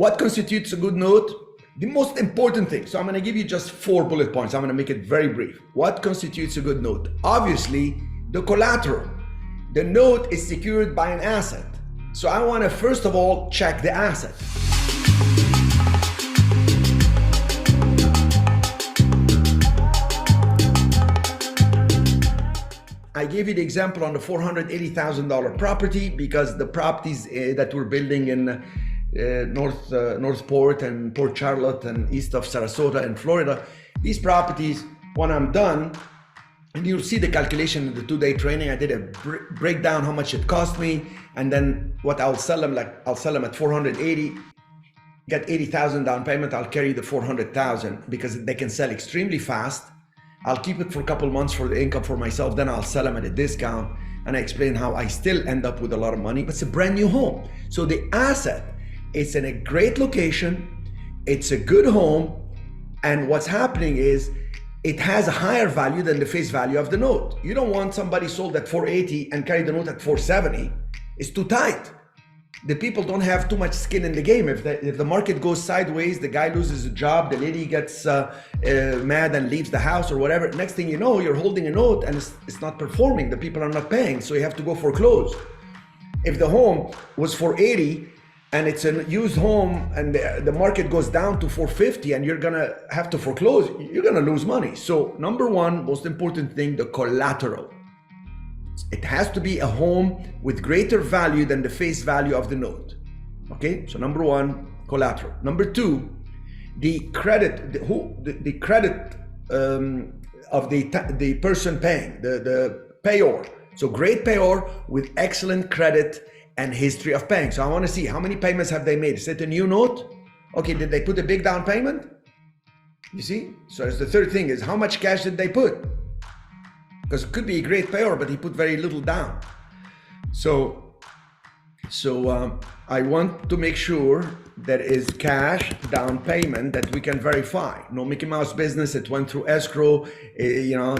What constitutes a good note? The most important thing. So I'm going to give you just 4 bullet points. I'm going to make it very brief. What constitutes a good note? Obviously, the collateral. The note is secured by an asset. So I want to first of all check the asset. I gave you the example on the $480,000 property because the properties that we're building in Northport and Port Charlotte and east of Sarasota in Florida, these properties, when I'm done, and you'll see the calculation in the 2-day training, I did a breakdown how much it cost me, and then what I'll sell them, like I'll sell them at 480, get 80,000 down payment, I'll carry the 400,000 because they can sell extremely fast. I'll keep it for a couple months for the income for myself, then I'll sell them at a discount, and I explain how I still end up with a lot of money, but it's a brand new home. So the asset, it's in a great location, it's a good home, and what's happening is it has a higher value than the face value of the note. You don't want somebody sold at 480 and carry the note at 470. It's too tight. The people don't have too much skin in the game. If the market goes sideways, the guy loses a job, the lady gets mad and leaves the house or whatever. Next thing you know, you're holding a note and it's not performing. The people are not paying, so you have to go foreclose. If the home was 480 and it's a used home and the market goes down to 450 and you're gonna have to foreclose, you're gonna lose money. So number one, most important thing, the collateral. It has to be a home with greater value than the face value of the note. Okay, so number one, collateral. Number two, the credit, the credit of the person paying, the payor. So great payor with excellent credit and history of paying. So I want to see how many payments have they made. Is it a new note? Okay, did they put a big down payment? You see? So the third thing is how much cash did they put? Because it could be a great payor, but he put very little down. So I want to make sure there is cash down payment that we can verify. No Mickey Mouse business. It went through escrow. You know,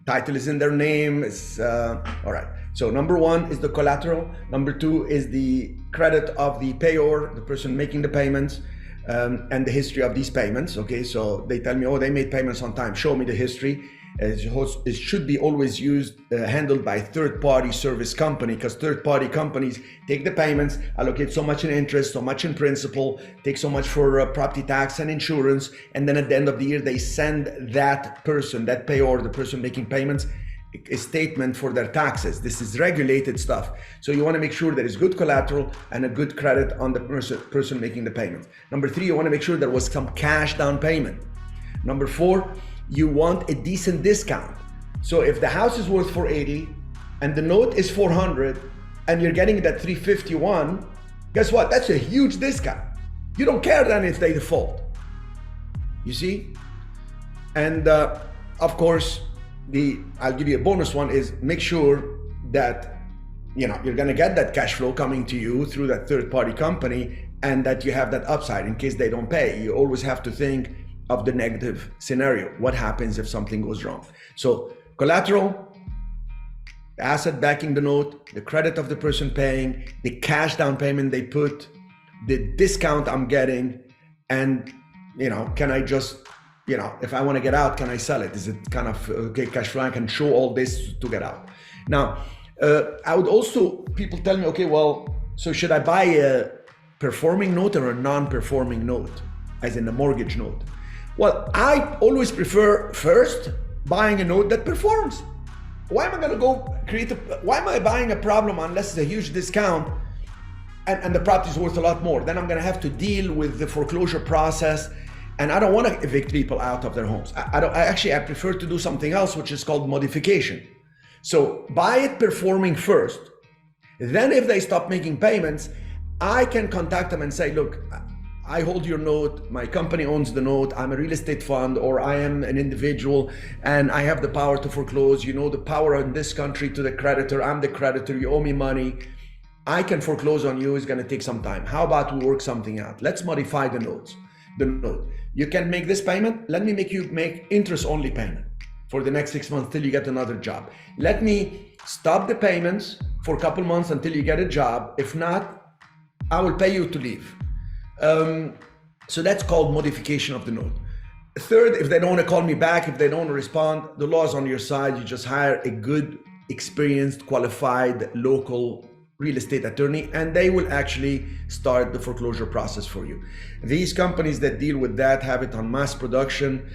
title is in their name. It's all right. So number one is the collateral. Number two is the credit of the payor, the person making the payments, and the history of these payments. Okay, so they tell me, oh, they made payments on time. Show me the history. It should be always used, handled by third-party service company, because third-party companies take the payments, allocate so much in interest, so much in principal, take so much for property tax and insurance, and then at the end of the year, they send that person, that payor, the person making payments, a statement for their taxes. This is regulated stuff. So you want to make sure there is good collateral and a good credit on the person making the payments. Number three, you want to make sure there was some cash down payment. Number four, you want a decent discount. So if the house is worth 480 and the note is 400 and you're getting that 351, guess what? That's a huge discount. You don't care then if they default. You see? And of course, I'll give you a bonus one is make sure that you're gonna get that cash flow coming to you through that third-party company and that you have that upside in case they don't pay. You always have to think of the negative scenario. What happens if something goes wrong? So collateral, the asset backing the note, the credit of the person paying, the cash down payment they put, the discount I'm getting, and can I just, if I want to get out, can I sell it? Is it kind of okay, cash flow? I can show all this to get out. Now, I would also, people tell me, okay, well, so should I buy a performing note or a non-performing note, as in a mortgage note? Well, I always prefer first buying a note that performs. Why am I gonna go why am I buying a problem unless it's a huge discount and the property is worth a lot more? Then I'm gonna have to deal with the foreclosure process, and I don't wanna evict people out of their homes. I prefer to do something else, which is called modification. So buy it performing first. Then if they stop making payments, I can contact them and say, look, I hold your note, my company owns the note, I'm a real estate fund, or I am an individual and I have the power to foreclose. The power in this country to the creditor, I'm the creditor, you owe me money. I can foreclose on you, it's gonna take some time. How about we work something out? Let's modify the note. You can make this payment, let me make you make interest-only payment for the next 6 months till you get another job. Let me stop the payments for a couple months until you get a job. If not, I will pay you to leave. So that's called modification of the note. Third, if they don't want to call me back, if they don't want to respond, the law is on your side. You just hire a good, experienced, qualified, local real estate attorney, and they will actually start the foreclosure process for you. These companies that deal with that have it on mass production.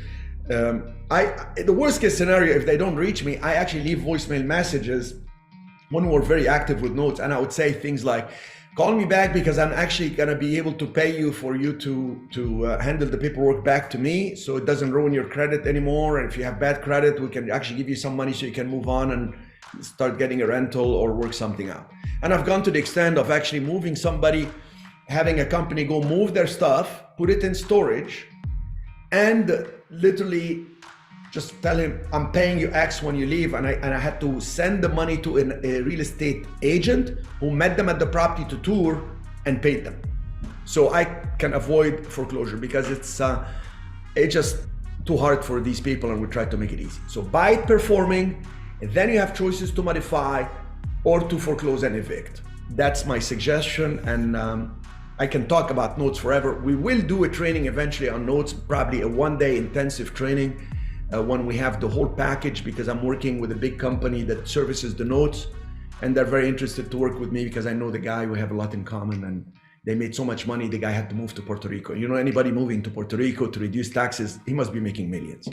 The worst case scenario, if they don't reach me, I actually leave voicemail messages when we're very active with notes, and I would say things like, call me back because I'm actually gonna be able to pay you for you to handle the paperwork back to me, so it doesn't ruin your credit anymore. And if you have bad credit, we can actually give you some money so you can move on and start getting a rental or work something out. And I've gone to the extent of actually moving somebody, having a company go move their stuff, put it in storage, and literally just tell him, I'm paying you X when you leave, and I had to send the money to a real estate agent who met them at the property to tour and paid them. So I can avoid foreclosure because it's just too hard for these people, and we try to make it easy. So buy it performing, and then you have choices to modify or to foreclose and evict. That's my suggestion, and I can talk about notes forever. We will do a training eventually on notes, probably a one-day intensive training when we have the whole package, because I'm working with a big company that services the notes, and they're very interested to work with me because I know the guy, we have a lot in common, and they made so much money, the guy had to move to Puerto Rico. You know, anybody moving to Puerto Rico to reduce taxes, he must be making millions.